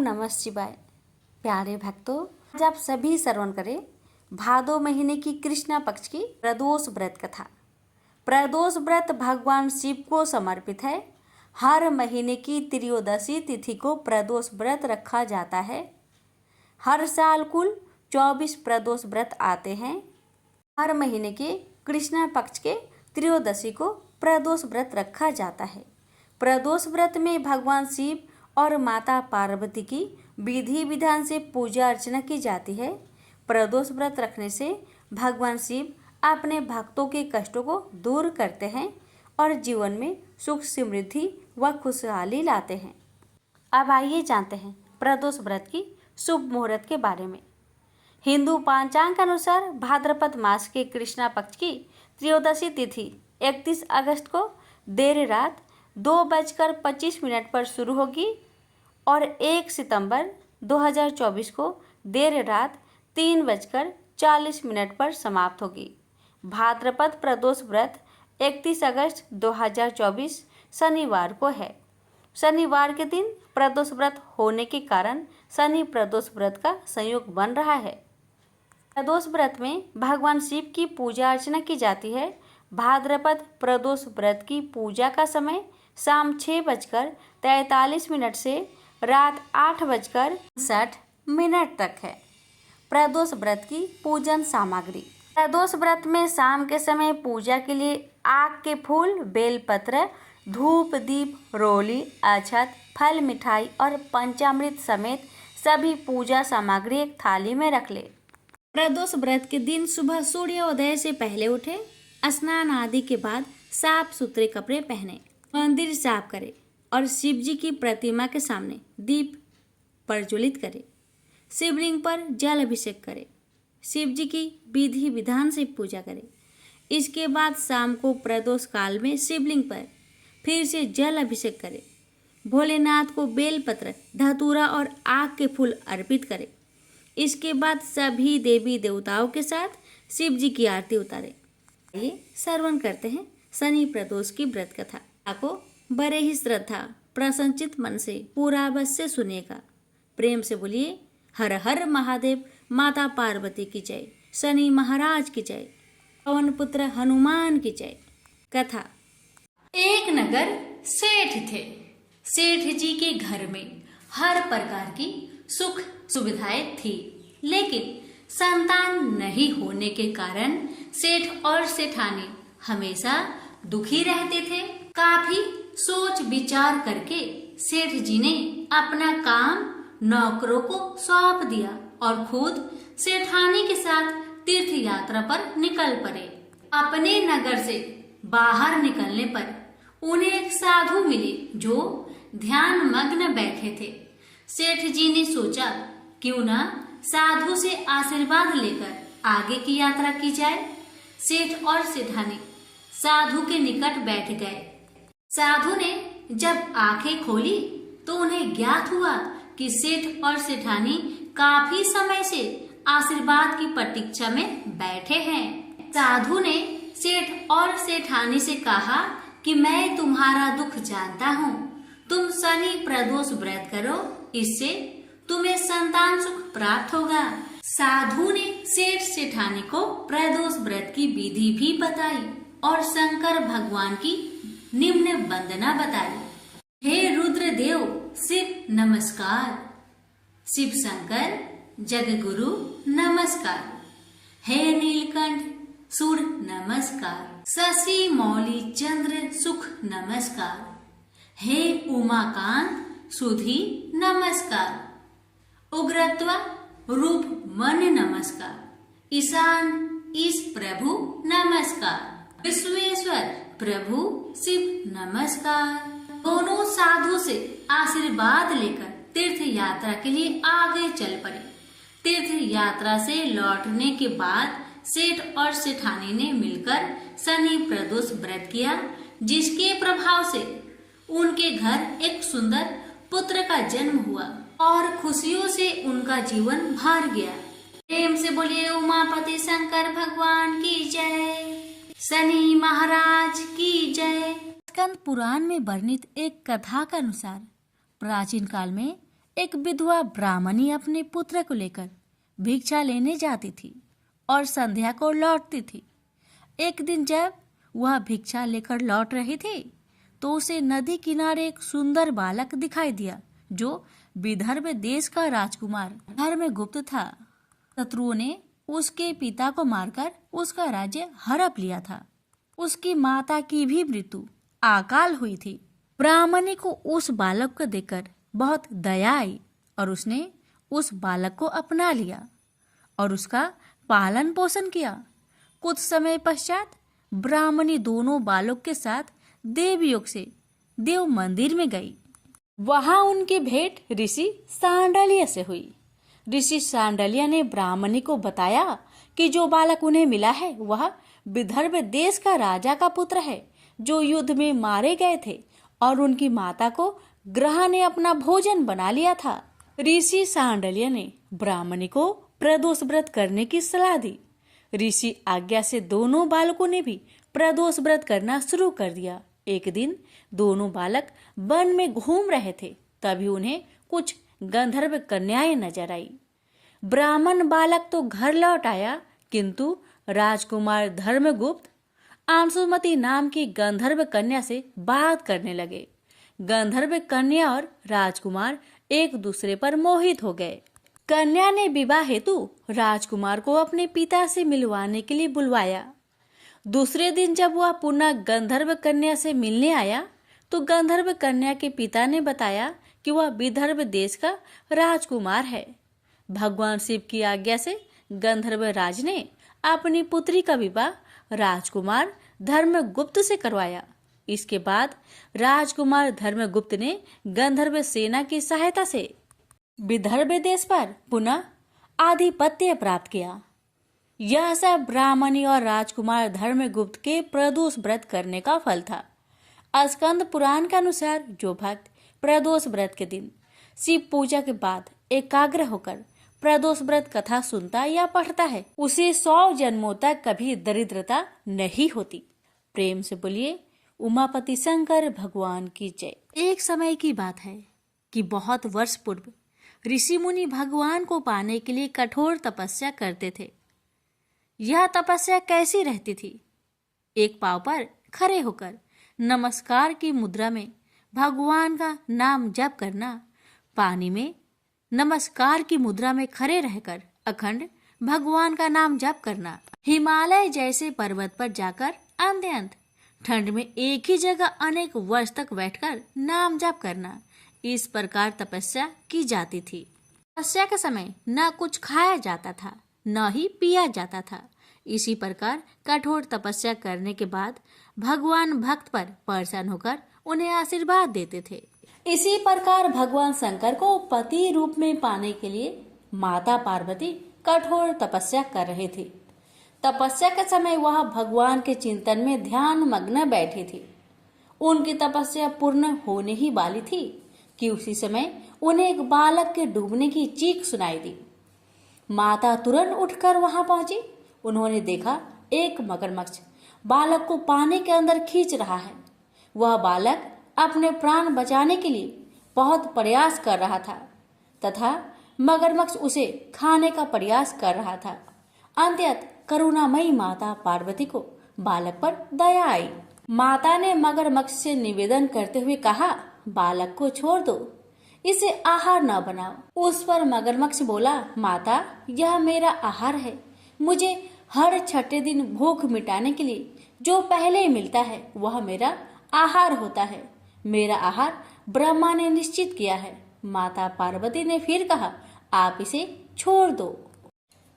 नमः शिवाय। प्यारे भक्तों, आज आप सभी श्रवण करें भादो महीने की कृष्णा पक्ष की प्रदोष व्रत कथा। प्रदोष व्रत भगवान शिव को समर्पित है। हर महीने की त्रयोदशी तिथि को प्रदोष व्रत रखा जाता है। हर साल कुल 24 प्रदोष व्रत आते हैं। हर महीने के कृष्णा पक्ष के त्रयोदशी को प्रदोष व्रत रखा जाता है। प्रदोष व्रत में भगवान शिव और माता पार्वती की विधि विधान से पूजा अर्चना की जाती है। प्रदोष व्रत रखने से भगवान शिव अपने भक्तों के कष्टों को दूर करते हैं और जीवन में सुख समृद्धि व खुशहाली लाते हैं। अब आइए जानते हैं प्रदोष व्रत की शुभ मुहूर्त के बारे में। हिंदू पंचांग के अनुसार भाद्रपद मास के कृष्णा पक्ष की त्रयोदशी तिथि 31 अगस्त को देर रात 2:25 पर शुरू होगी और 1 सितंबर 2024 को देर रात 3:40 पर समाप्त होगी। भाद्रपद प्रदोष व्रत 31 अगस्त 2024 शनिवार को है। शनिवार के दिन प्रदोष व्रत होने के कारण शनि प्रदोष व्रत का संयोग बन रहा है। प्रदोष व्रत में भगवान शिव की पूजा अर्चना की जाती है। भाद्रपद प्रदोष व्रत की पूजा का समय शाम 6:43 से रात 8:60 तक है। प्रदोष व्रत की पूजन सामग्री। प्रदोष व्रत में शाम के समय पूजा के लिए आक के फूल, बेलपत्र, धूप, दीप, रोली, अक्षत, फल, मिठाई और पंचामृत समेत सभी पूजा सामग्री एक थाली में रख ले। प्रदोष व्रत के दिन सुबह सूर्योदय से पहले उठे, स्नान आदि के बाद साफ सुथरे कपड़े पहने, मंदिर साफ करे और शिव जी की प्रतिमा के सामने दीप प्रज्वलित करे, शिवलिंग पर जल अभिषेक करे, शिव जी की विधि विधान से पूजा करे। इसके बाद शाम को प्रदोष काल में शिवलिंग पर फिर से जल अभिषेक करे, भोलेनाथ को बेलपत्र, धतूरा और आक के फूल अर्पित करे। इसके बाद सभी देवी देवताओं के साथ शिव जी की आरती उतारे। आइए श्रवण करते हैं शनि प्रदोष की व्रत कथा। आपको बड़े ही श्रद्धा प्रसन्नचित मन से पूरा अवश्य सुनेगा। प्रेम से बोलिए हर हर महादेव, माता पार्वती की जय, शनि महाराज की जय, पवन पुत्र हनुमान की जय। कथा। एक नगर सेठ थे। सेठ जी के घर में हर प्रकार की सुख सुविधाएं थी, लेकिन संतान नहीं होने के कारण सेठ और सेठानी हमेशा दुखी रहते थे। काफी सोच विचार करके सेठ जी ने अपना काम नौकरों को सौंप दिया और खुद सेठानी के साथ तीर्थ यात्रा पर निकल पड़े। अपने नगर से बाहर निकलने पर उन्हें एक साधु मिले जो ध्यान मग्न बैठे थे। सेठ जी ने सोचा क्यों ना साधु से आशीर्वाद लेकर आगे की यात्रा की जाए। सेठ और सेठानी साधु के निकट बैठ गए। साधु ने जब आंखें खोली तो उन्हें ज्ञात हुआ कि सेठ और सेठानी काफी समय से आशीर्वाद की प्रतीक्षा में बैठे हैं। साधु ने सेठ और सेठानी से कहा कि मैं तुम्हारा दुख जानता हूँ, तुम शनि प्रदोष व्रत करो, इससे तुम्हें संतान सुख प्राप्त होगा। साधु ने सेठ सेठानी को प्रदोष व्रत की विधि भी बताई और शंकर भगवान की निम्न वंदना बताई। हे रुद्रदेव शिव नमस्कार, शिव शंकर जगगुरु नमस्कार, हे नीलकंठ सूर्य नमस्कार, शशि मौली चंद्र सुख नमस्कार, हे उमाकांत सुधी नमस्कार, उग्रत्व रूप मन नमस्कार, ईशान ईश प्रभु नमस्कार, विश्वेश्वर प्रभु शिव नमस्कार। दोनों साधु से आशीर्वाद लेकर तीर्थ यात्रा के लिए आगे चल पड़े। तीर्थ यात्रा से लौटने के बाद सेठ और सेठानी ने मिलकर शनि प्रदोष व्रत किया, जिसके प्रभाव से उनके घर एक सुंदर पुत्र का जन्म हुआ और खुशियों से उनका जीवन भर गया। प्रेम से बोलिए उमापति शंकर भगवान की जय, शनि महाराज की जय। स्कंद पुराण में वर्णित एक कथा के अनुसार प्राचीन काल में एक विधवा ब्राह्मणी अपने पुत्र को लेकर भिक्षा लेने जाती थी और संध्या को लौटती थी। एक दिन जब वह भिक्षा लेकर लौट रही थी तो उसे नदी किनारे एक सुंदर बालक दिखाई दिया जो विदर्भ देश का राजकुमार धर्मगुप्त था। शत्रुओं ने उसके पिता को मारकर उसका राज्य हड़प लिया था। उसकी माता की भी मृत्यु अकाल हुई थी। ब्राह्मणी को उस बालक को देखकर बहुत दया आई और उसने उस बालक को अपना लिया और उसका पालन पोषण किया। कुछ समय पश्चात ब्राह्मणी दोनों बालक के साथ देवयोग से देव मंदिर में गई। वहां उनकी भेंट ऋषि सांडल्य से हुई। ऋषि सांडल्य ने ब्राह्मणी को बताया कि जो बालक उन्हें मिला है वह विदर्भ देश का राजा का पुत्र है जो युद्ध में मारे गए थे और उनकी माता को ग्रह ने अपना भोजन बना लिया था। ऋषि सांडल्य ने ब्राह्मणी को प्रदोष व्रत करने की सलाह दी। ऋषि आज्ञा से दोनों बालकों ने भी प्रदोष व्रत करना शुरू कर दिया। एक दिन दोनों बालक वन में घूम रहे थे, तभी उन्हें कुछ गंधर्व कन्याएं नजर आई। ब्राह्मण बालक तो घर लौट आया, किंतु राजकुमार धर्मगुप्त अंशुमति नाम की गंधर्व कन्या से बात करने लगे। गंधर्व कन्या और राजकुमार एक दूसरे पर मोहित हो गए। कन्या ने विवाह हेतु राजकुमार को अपने पिता से मिलवाने के लिए बुलवाया। दूसरे दिन जब वह पुनः गंधर्व कन्या से मिलने आया तो गंधर्व कन्या के पिता ने बताया कि वह विदर्भ देश का राजकुमार है। भगवान शिव की आज्ञा से गंधर्व राज ने अपनी पुत्री का विवाह राजकुमार धर्मगुप्त से करवाया। इसके बाद राजकुमार धर्मगुप्त ने गंधर्व सेना की सहायता से विदर्भ देश पर पुनः आधिपत्य प्राप्त किया। यह सब ब्राह्मणी और राजकुमार धर्मगुप्त के प्रदोष व्रत करने का फल था। स्कंद पुराण के अनुसार जो भक्त प्रदोष व्रत के दिन शिव पूजा के बाद एकाग्र होकर प्रदोष व्रत कथा सुनता या पढ़ता है उसे 100 जन्मों तक कभी दरिद्रता नहीं होती। प्रेम से बोलिए उमापति शंकर भगवान की जय। एक समय की बात है कि बहुत वर्ष पूर्व ऋषि मुनि भगवान को पाने के लिए कठोर तपस्या करते थे। यह तपस्या कैसी रहती थी? एक पांव पर खड़े होकर नमस्कार की मुद्रा में भगवान का नाम जप करना, पानी में नमस्कार की मुद्रा में खड़े रहकर अखंड भगवान का नाम जप करना, हिमालय जैसे पर्वत पर जाकर अत्यंत ठंड में एक ही जगह अनेक वर्ष तक बैठकर नाम जप करना, इस प्रकार तपस्या की जाती थी। तपस्या के समय न कुछ खाया जाता था न ही पिया जाता था। इसी प्रकार कठोर तपस्या करने के बाद भगवान भक्त पर प्रसन्न होकर उन्हें आशीर्वाद देते थे। इसी प्रकार भगवान शंकर को पति रूप में पाने के लिए माता पार्वती कठोर तपस्या कर रहे थे। तपस्या के समय वह भगवान के चिंतन में ध्यान मग्न बैठी थी। उनकी तपस्या पूर्ण होने ही वाली थी कि उसी समय उन्हें एक बालक के डूबने की चीख सुनाई दी। माता तुरंत उठकर वहां पहुंची। उन्होंने देखा एक मगरमच्छ बालक को पानी के अंदर खींच रहा है। वह बालक अपने प्राण बचाने के लिए बहुत प्रयास कर रहा था तथा मगरमच्छ उसे खाने का प्रयास कर रहा था। अंततः करुणामयी माता पार्वती को बालक पर दया आई। माता ने मगरमच्छ से निवेदन करते हुए कहा, बालक को छोड़ दो, इसे आहार न बनाओ। उस पर मगरमच्छ बोला, माता यह मेरा आहार है। मुझे हर छठे दिन भूख मिटाने के लिए जो पहले मिलता है वह मेरा आहार होता है। मेरा आहार ब्रह्मा ने निश्चित किया है। माता पार्वती ने फिर कहा, आप इसे छोड़ दो,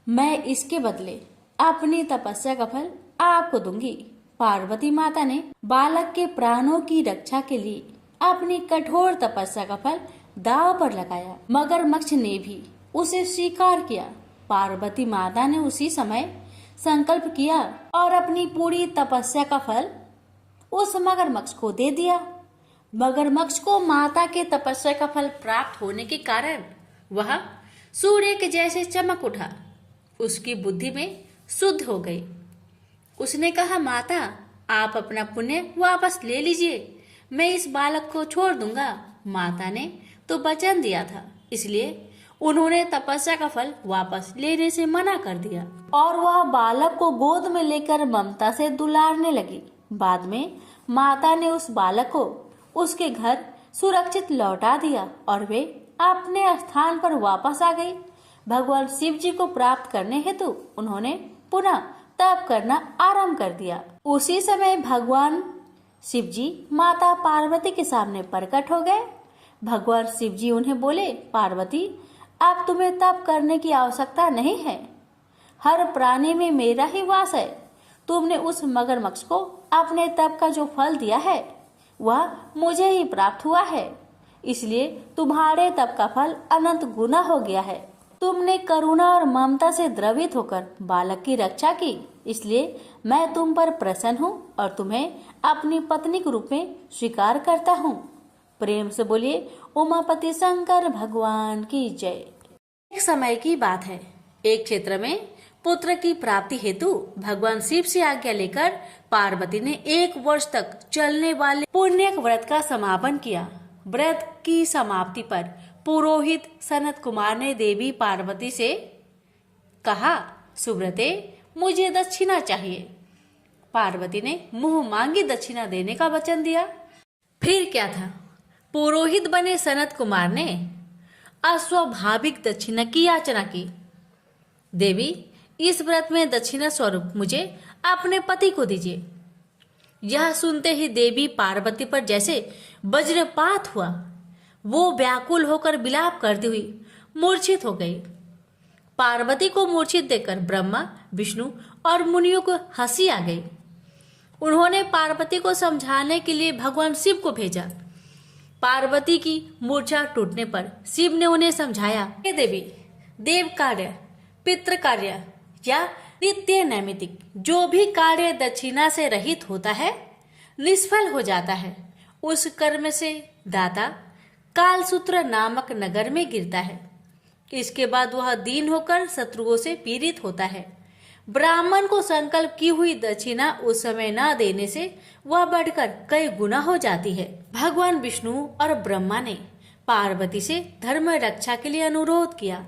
मैं इसके बदले अपनी तपस्या का फल आपको दूंगी। पार्वती माता ने बालक के प्राणों की रक्षा के लिए अपनी कठोर तपस्या का फल दांव पर लगाया। मगरमच्छ ने भी उसे स्वीकार किया। पार्वती माता ने उसी समय संकल्प किया और अपनी पूरी तपस्या का फल उस मगरमच्छ को दे दिया। मगरमच्छ को माता के तपस्या का फल प्राप्त होने के कारण वह सूर्य के जैसे चमक उठा। उसकी बुद्धि में शुद्ध हो गई। उसने कहा, माता आप अपना पुण्य वापस ले लीजिए, मैं इस बालक को छोड़ दूंगा। माता ने तो वचन दिया था, इसलिए उन्होंने तपस्या का फल वापस लेने से मना कर दिया और वह बालक को गोद में लेकर ममता से दुलारने लगी। बाद में माता ने उस बालक को उसके घर सुरक्षित लौटा दिया और वे अपने स्थान पर वापस आ गई। भगवान शिव जी को प्राप्त करने हेतु उन्होंने पुनः तप करना आरंभ कर दिया। उसी समय भगवान शिव जी माता पार्वती के सामने प्रकट हो गए। भगवान शिव जी उन्हें बोले, पार्वती, अब तुम्हें तप करने की आवश्यकता नहीं है। हर प्राणी में मेरा ही वास है। तुमने उस मगरमच्छ को अपने तप का जो फल दिया है वह मुझे ही प्राप्त हुआ है, इसलिए तुम्हारे तप का फल अनंत गुना हो गया है। तुमने करुणा और ममता से द्रवित होकर बालक की रक्षा की, इसलिए मैं तुम पर प्रसन्न हूँ और तुम्हें अपनी पत्नी के रूप में स्वीकार करता हूँ। प्रेम से बोलिए उमापति शंकर भगवान की जय। एक समय की बात है, एक क्षेत्र में पुत्र की प्राप्ति हेतु भगवान शिव से आज्ञा लेकर पार्वती ने 1 वर्ष तक चलने वाले पुण्य व्रत का समापन किया। व्रत की समाप्ति पर पुरोहित सनत कुमार ने देवी पार्वती से कहा, सुब्रते, मुझे दक्षिणा चाहिए। पार्वती ने मुंह मांगी दक्षिणा देने का वचन दिया। फिर क्या था, पुरोहित बने सनत कुमार ने अस्वाभाविक दक्षिणा की याचना की। देवी, इस व्रत में दक्षिणा स्वरूप मुझे अपने पति को दीजिए। यह सुनते ही देवी पार्वती पर जैसे वज्रपात हुआ। वो व्याकुल होकर विलाप करती हुई मूर्छित हो गई। पार्वती को मूर्छित देखकर ब्रह्मा, विष्णु और मुनियों को हंसी आ गई। उन्होंने पार्वती को समझाने के लिए भगवान शिव को भेजा। पार्वती की मूर्छा टूटने पर शिव ने उन्हें समझाया, हे देवी, देव कार्य, पितृ कार्य या नित्य नैमित्तिक जो भी कार्य दक्षिणा से रहित होता है निष्फल हो जाता है। उस कर्म से दाता कालसूत्र नामक नगर में गिरता है। इसके बाद वह दीन होकर शत्रुओं से पीड़ित होता है। ब्राह्मण को संकल्प की हुई दक्षिणा उस समय न देने से वह बढ़कर कई गुना हो जाती है। भगवान विष्णु और ब्रह्मा ने पार्वती से धर्म रक्षा के लिए अनुरोध किया।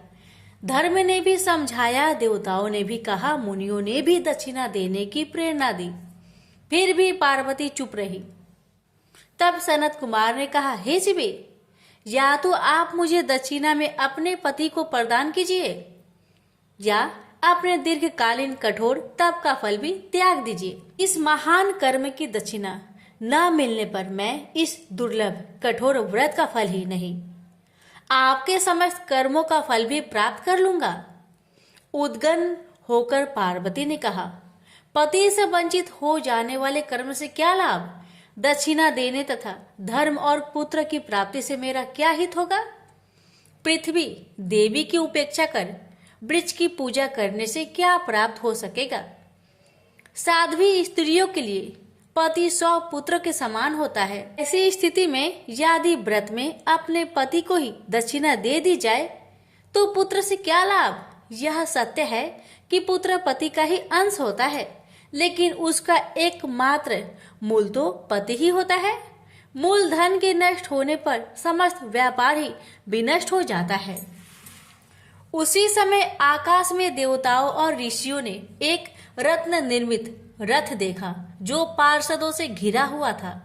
धर्म ने भी समझाया, देवताओं ने भी कहा, मुनियों ने भी दक्षिणा देने की प्रेरणा दी, फिर भी पार्वती चुप रही। तब सनत कुमार ने कहा, हे शिवे, या तो आप मुझे दक्षिणा में अपने पति को प्रदान कीजिए या अपने दीर्घकालीन कठोर तप का फल भी त्याग दीजिए। इस महान कर्म की दक्षिणा न मिलने पर मैं इस दुर्लभ कठोर व्रत का फल ही नहीं, आपके समस्त कर्मों का फल भी प्राप्त कर लूंगा। उद्गन होकर पार्वती ने कहा, पति से वंचित हो जाने वाले कर्म से क्या लाभ? दक्षिणा देने तथा धर्म और पुत्र की प्राप्ति से मेरा क्या हित होगा? पृथ्वी देवी की उपेक्षा कर वृक्ष की पूजा करने से क्या प्राप्त हो सकेगा? साध्वी स्त्रियों के लिए पति 100 पुत्र के समान होता है। ऐसी स्थिति में यदि व्रत में अपने पति को ही दक्षिणा दे दी जाए तो पुत्र से क्या लाभ? यह सत्य है कि पुत्र पति का ही अंश होता है, लेकिन उसका एकमात्र मूल तो पति ही होता है। मूल धन के नष्ट होने पर समस्त व्यापार ही विनष्ट हो जाता है। उसी समय आकाश में देवताओं और ऋषियों ने एक रत्न निर्मित रथ देखा जो पार्षदों से घिरा हुआ था।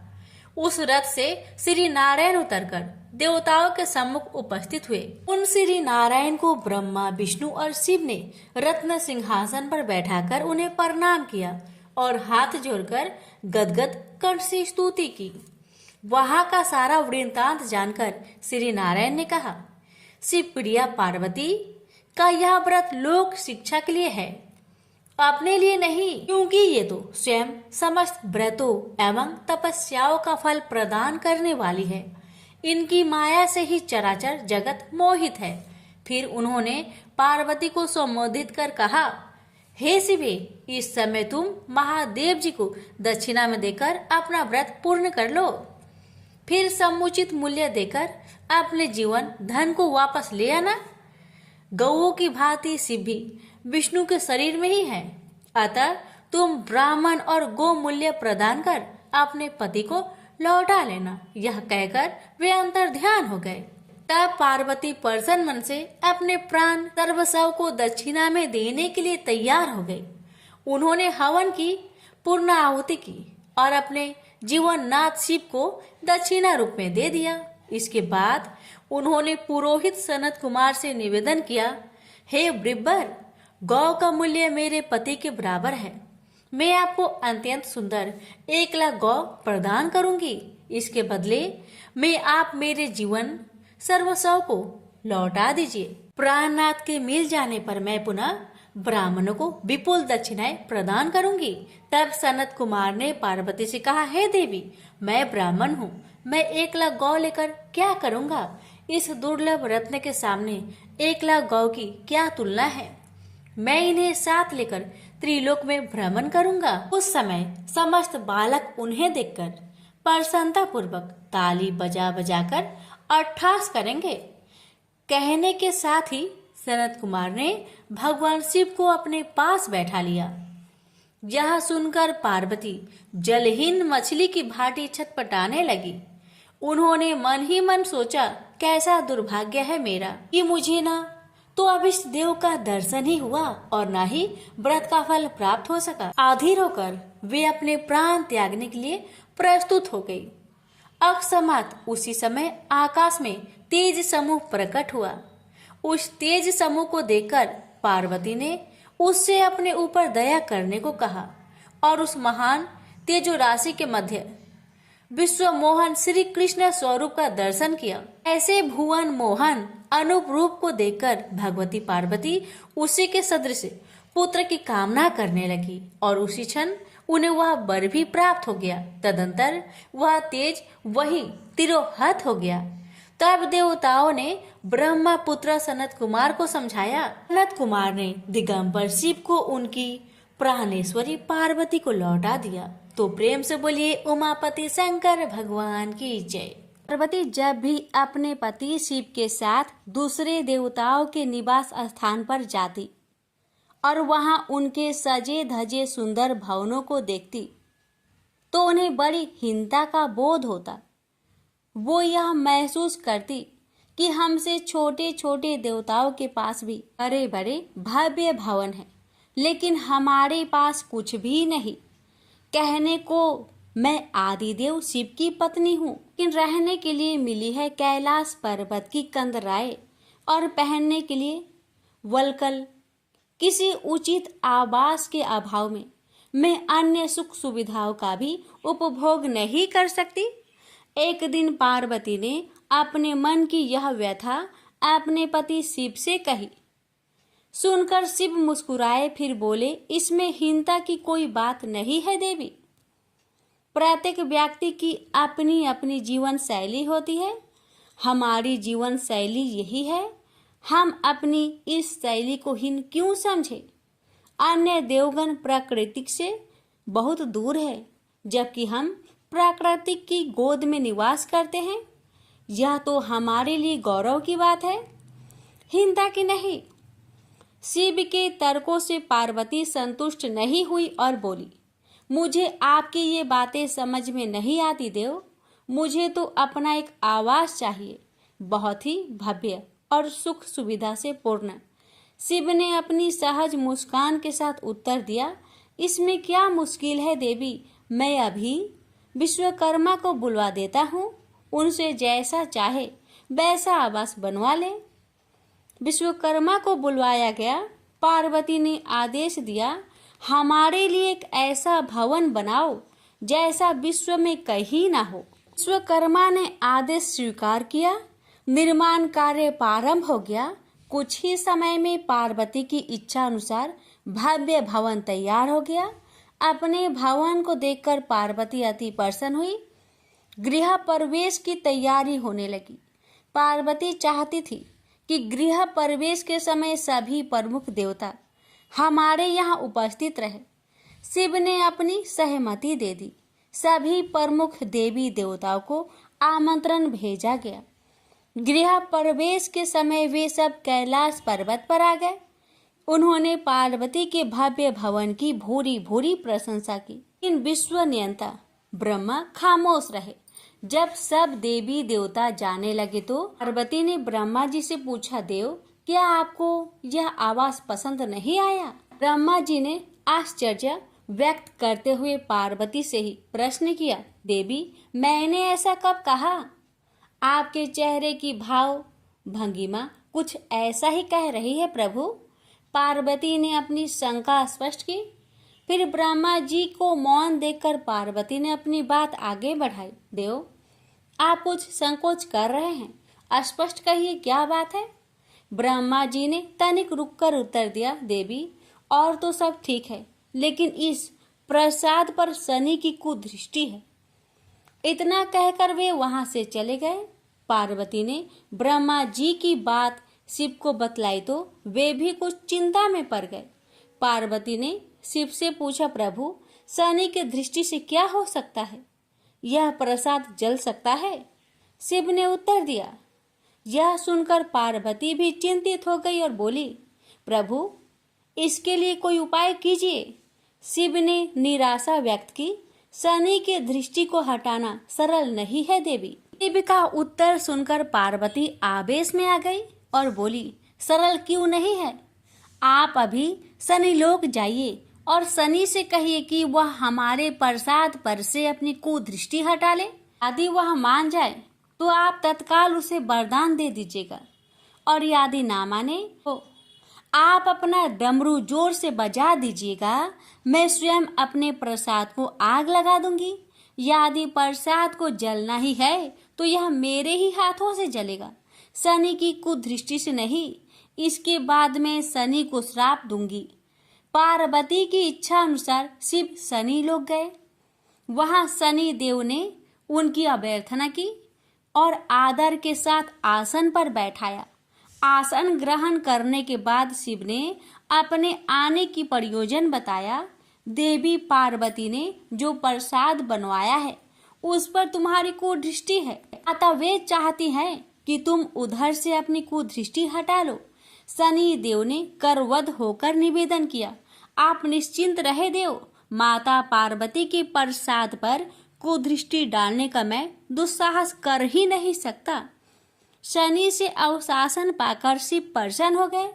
उस रथ से श्री नारायण उतरकर देवताओं के सम्मुख उपस्थित हुए। उन श्री नारायण को ब्रह्मा, विष्णु और शिव ने रत्न सिंहासन पर बैठाकर उन्हें प्रणाम किया और हाथ जोड़कर गदगद कंठ से स्तुति की। वहां का सारा वृत्तांत जानकर श्री नारायण ने कहा, शिव प्रिया पार्वती का यह व्रत लोक शिक्षा के लिए है, अपने लिए नहीं, क्योंकि ये तो स्वयं समस्त व्रतों एवं तपस्याओं का फल प्रदान करने वाली है। इनकी माया से ही चराचर जगत मोहित है। फिर उन्होंने पार्वती को संबोधित कर कहा, हे शिवे, इस समय तुम महादेव जी को दक्षिणा में देकर अपना व्रत पूर्ण कर लो। फिर समुचित मूल्य देकर अपने जीवन धन को वापस ले आना। गौओं की भांति शिव भी विष्णु के शरीर में ही है, अतः तुम ब्राह्मण और गो मूल्य प्रदान कर अपने पति को लौटा लेना। यह कहकर वे अंतर ध्यान हो गए। तब पार्वती प्रसन्न मन से अपने प्राण सर्वस्व को दक्षिणा में देने के लिए तैयार हो गई। उन्होंने हवन की पूर्ण आहुति की और अपने जीवननाथ शिव को दक्षिणा रूप में दे दिया। इसके बाद उन्होंने पुरोहित सनत कुमार से निवेदन किया, हे ब्रिब्बर, गौ का मूल्य मेरे पति के बराबर है। मैं आपको अत्यंत सुंदर 1,00,000 गौ प्रदान करूंगी। इसके बदले में आप मेरे जीवन सर्वस्व को लौटा दीजिए। प्राणनाथ के मिल जाने पर मैं पुनः ब्राह्मणों को विपुल दक्षिणाएं प्रदान करूंगी। तब सनत कुमार ने पार्वती से कहा, हे देवी, मैं ब्राह्मण हूँ, मैं 1,00,000 गौ लेकर क्या करूंगा? इस दुर्लभ रत्न के सामने 1,00,000 गौ की क्या तुलना है? मैं इन्हें साथ लेकर त्रिलोक में भ्रमण करूंगा। उस समय समस्त बालक उन्हें देखकर प्रसन्नता पूर्वक ताली बजा बजाकर अट्ठास करेंगे। कहने के साथ ही सनत कुमार ने भगवान शिव को अपने पास बैठा लिया। यह सुनकर पार्वती जलहीन मछली की भांति छटपटाने लगी। उन्होंने मन ही मन सोचा, कैसा दुर्भाग्य है मेरा कि मुझे ना तो अभिष्ट देव का दर्शन ही हुआ और ना ही व्रत का फल प्राप्त हो सका। आधीर होकर वे अपने प्राण त्यागने के लिए प्रस्तुत हो गई। अकस्मात उसी समय आकाश में तेज समूह प्रकट हुआ। उस तेज समूह को देखकर पार्वती ने उससे अपने ऊपर दया करने को कहा और उस महान तेजो राशि के मध्य विश्व मोहन श्री कृष्ण स्वरूप का दर्शन किया। ऐसे भुवन मोहन अनूप रूप को देखकर भगवती पार्वती उसी के सदृश पुत्र की कामना करने लगी और उसी क्षण उन्हें वह वर भी प्राप्त हो गया। तदंतर वह तेज वही तिरोहत हो गया। तब देवताओं ने ब्रह्मा पुत्र सनत कुमार को समझाया। सनत कुमार ने दिगंबर शिव को उनकी प्राणेश्वरी पार्वती को लौटा दिया। तो प्रेम से बोलिए उमापति शंकर भगवान की जय। पार्वती जब भी अपने पति शिव के साथ दूसरे देवताओं के निवास स्थान पर जाती और वहां उनके सजे धजे सुंदर भवनों को देखती तो उन्हें बड़ी हीनता का बोध होता। वो यह महसूस करती कि हमसे छोटे छोटे देवताओं के पास भी बड़े बड़े भव्य भवन हैं, लेकिन हमारे पास कुछ भी नहीं। कहने को मैं आदिदेव शिव की पत्नी हूँ, लेकिन रहने के लिए मिली है कैलाश पर्वत की कंदराएं और पहनने के लिए वल्कल। किसी उचित आवास के अभाव में मैं अन्य सुख सुविधाओं का भी उपभोग नहीं कर सकती। एक दिन पार्वती ने अपने मन की यह व्यथा अपने पति शिव से कही। सुनकर शिव मुस्कुराए, फिर बोले, इसमें हीनता की कोई बात नहीं है देवी। प्रत्येक व्यक्ति की अपनी अपनी जीवन शैली होती है। हमारी जीवन शैली यही है। हम अपनी इस शैली को हीन क्यों समझे? अन्य देवगण प्राकृतिक से बहुत दूर है, जबकि हम प्राकृतिक की गोद में निवास करते हैं। यह तो हमारे लिए गौरव की बात है, हीनता की नहीं। शिव के तर्कों से पार्वती संतुष्ट नहीं हुई और बोली, मुझे आपकी ये बातें समझ में नहीं आती देव। मुझे तो अपना एक आवास चाहिए, बहुत ही भव्य और सुख सुविधा से पूर्ण। शिव ने अपनी सहज मुस्कान के साथ उत्तर दिया, इसमें क्या मुश्किल है देवी। मैं अभी विश्वकर्मा को बुलवा देता हूँ, उनसे जैसा चाहे वैसा आवास बनवा ले। विश्वकर्मा को बुलवाया गया। पार्वती ने आदेश दिया, हमारे लिए एक ऐसा भवन बनाओ जैसा विश्व में कहीं ना हो। विश्वकर्मा ने आदेश स्वीकार किया। निर्माण कार्य प्रारंभ हो गया। कुछ ही समय में पार्वती की इच्छा अनुसार भव्य भवन तैयार हो गया। अपने भवन को देखकर पार्वती अति प्रसन्न हुई। गृह प्रवेश की तैयारी होने लगी। पार्वती चाहती थी कि गृह प्रवेश के समय सभी प्रमुख देवता हमारे यहाँ उपस्थित रहे। शिव ने अपनी सहमति दे दी। सभी प्रमुख देवी देवताओं को आमंत्रण भेजा गया। गृह प्रवेश के समय वे सब कैलाश पर्वत पर आ गए। उन्होंने पार्वती के भव्य भवन की भूरी भूरी प्रशंसा की। इन विश्व नियंता ब्रह्मा खामोश रहे। जब सब देवी देवता जाने लगे तो पार्वती ने ब्रह्मा जी से पूछा, देव क्या आपको यह आवास पसंद नहीं आया? ब्रह्मा जी ने आश्चर्य व्यक्त करते हुए पार्वती से ही प्रश्न किया, देवी मैंने ऐसा कब कहा? आपके चेहरे की भाव भंगिमा कुछ ऐसा ही कह रही है प्रभु। पार्वती ने अपनी शंका स्पष्ट की। फिर ब्रह्मा जी को मौन देखकर पार्वती ने अपनी बात आगे बढ़ाई, देव आप कुछ संकोच कर रहे हैं, स्पष्ट कहिए क्या बात है? ब्रह्मा जी ने तनिक रुककर उत्तर दिया, देवी और तो सब ठीक है, लेकिन इस प्रसाद पर शनि की कुदृष्टि है। इतना कहकर वे वहां से चले गए। पार्वती ने ब्रह्मा जी की बात शिव को बतलाई तो वे भी कुछ चिंता में पड़ गए। पार्वती ने शिव से पूछा, प्रभु शनि की दृष्टि से क्या हो सकता है? यह प्रसाद जल सकता है? शिव ने उत्तर दिया। यह सुनकर पार्वती भी चिंतित हो गई और बोली, प्रभु इसके लिए कोई उपाय कीजिए। शिव ने निराशा व्यक्त की। शनि की दृष्टि को हटाना सरल नहीं है देवी। शिव का उत्तर सुनकर पार्वती आवेश में आ गई और बोली, सरल क्यों नहीं है? आप अभी शनि लोक जाइए और शनि से कहिए कि वह हमारे प्रसाद पर से अपनी कुदृष्टि हटा ले। यदि वह मान जाए तो आप तत्काल उसे वरदान दे दीजिएगा, और यदि ना माने तो आप अपना डमरू जोर से बजा दीजिएगा। मैं स्वयं अपने प्रसाद को आग लगा दूंगी। यदि प्रसाद को जलना ही है तो यह मेरे ही हाथों से जलेगा, शनि की कुदृष्टि से नहीं। इसके बाद मैं शनि को श्राप दूंगी। पार्वती की इच्छा अनुसार शिव शनि लोक गए। वहां शनि देव ने उनकी अभ्यर्थना की और आदर के साथ आसन पर बैठाया। आसन ग्रहण करने के बाद शिव ने अपने आने की प्रयोजन बताया। देवी पार्वती ने जो प्रसाद बनवाया है उस पर तुम्हारी कुदृष्टि है, अतः वे चाहती हैं कि तुम उधर से अपनी कुदृष्टि हटा लो। शनि देव ने करवध होकर निवेदन किया, आप निश्चिंत रहे देव, माता पार्वती के प्रसाद पर कुदृष्टि डालने का मैं दुस्साहस कर ही नहीं सकता। शनि से अवशासन पाकर शिव प्रसन्न हो गए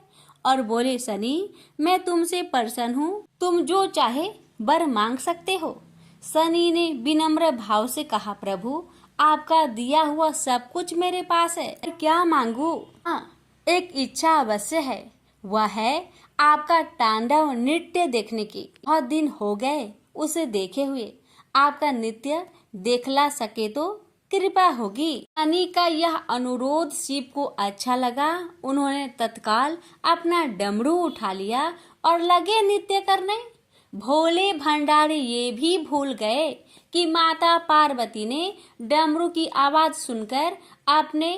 और बोले, शनि मैं तुमसे प्रसन्न हूँ, तुम जो चाहे वर मांग सकते हो। शनि ने विनम्र भाव से कहा, प्रभु आपका दिया हुआ सब कुछ मेरे पास है, क्या मांगू? हाँ, एक इच्छा अवश्य है, वह है आपका तांडव नृत्य देखने की। बहुत दिन हो गए उसे देखे हुए, आपका नृत्य देखला सके तो कृपा होगी। शनि का यह अनुरोध शिव को अच्छा लगा। उन्होंने तत्काल अपना डमरू उठा लिया और लगे नृत्य करने। भोले भंडारी ये भी भूल गए कि माता पार्वती ने डमरू की आवाज सुनकर अपने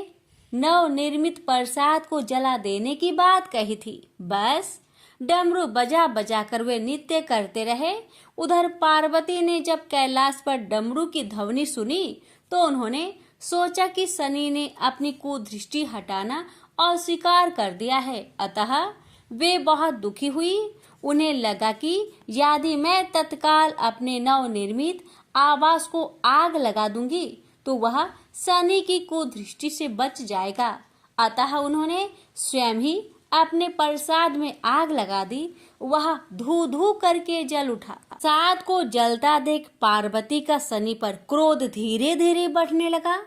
नवनिर्मित प्रसाद को जला देने की बात कही थी। बस डमरू बजा बजा कर वे नृत्य करते रहे। उधर पार्वती ने जब कैलाश पर डमरू की ध्वनि सुनी तो उन्होंने सोचा कि शनि ने अपनी कुदृष्टि हटाना अस्वीकार कर दिया है, अतः वे बहुत दुखी हुई। उन्हें लगा कि यदि मैं तत्काल अपने नवनिर्मित आवास को आग लगा दूंगी तो वह शनि की कुदृष्टि से बच जाएगा। अतः उन्होंने स्वयं ही अपने प्रसाद में आग लगा दी। वह धू धू करके जल उठा। प्रसाद को जलता देख पार्वती का शनि पर क्रोध धीरे धीरे बढ़ने लगा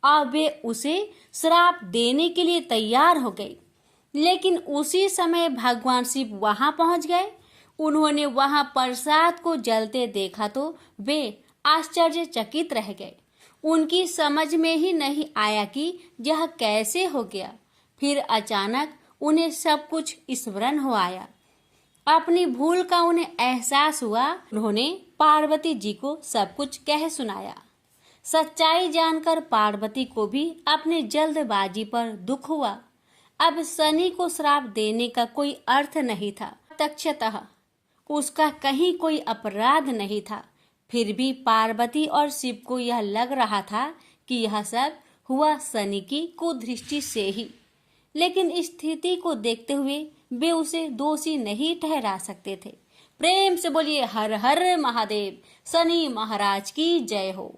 और वे उसे श्राप देने के लिए तैयार हो गई। लेकिन उसी समय भगवान शिव वहां पहुंच गए। उन्होंने वहां प्रसाद को जलते देखा तो वे आश्चर्यचकित रह गए। उनकी समझ में ही नहीं आया कि यह कैसे हो गया। फिर अचानक उन्हें सब कुछ स्मरण हो आया। अपनी भूल का उन्हें एहसास हुआ। उन्होंने पार्वती जी को सब कुछ कह सुनाया। सच्चाई जानकर पार्वती को भी अपने जल्दबाजी पर दुख हुआ। अब शनि को श्राप देने का कोई अर्थ नहीं था। प्रत्यक्षतः उसका कहीं कोई अपराध नहीं था। फिर भी पार्वती और शिव को यह लग रहा था कि यह सब हुआ शनि की कुदृष्टि से ही। लेकिन इस स्थिति को देखते हुए वे उसे दोषी नहीं ठहरा सकते थे। प्रेम से बोलिए हर हर महादेव। शनि महाराज की जय हो।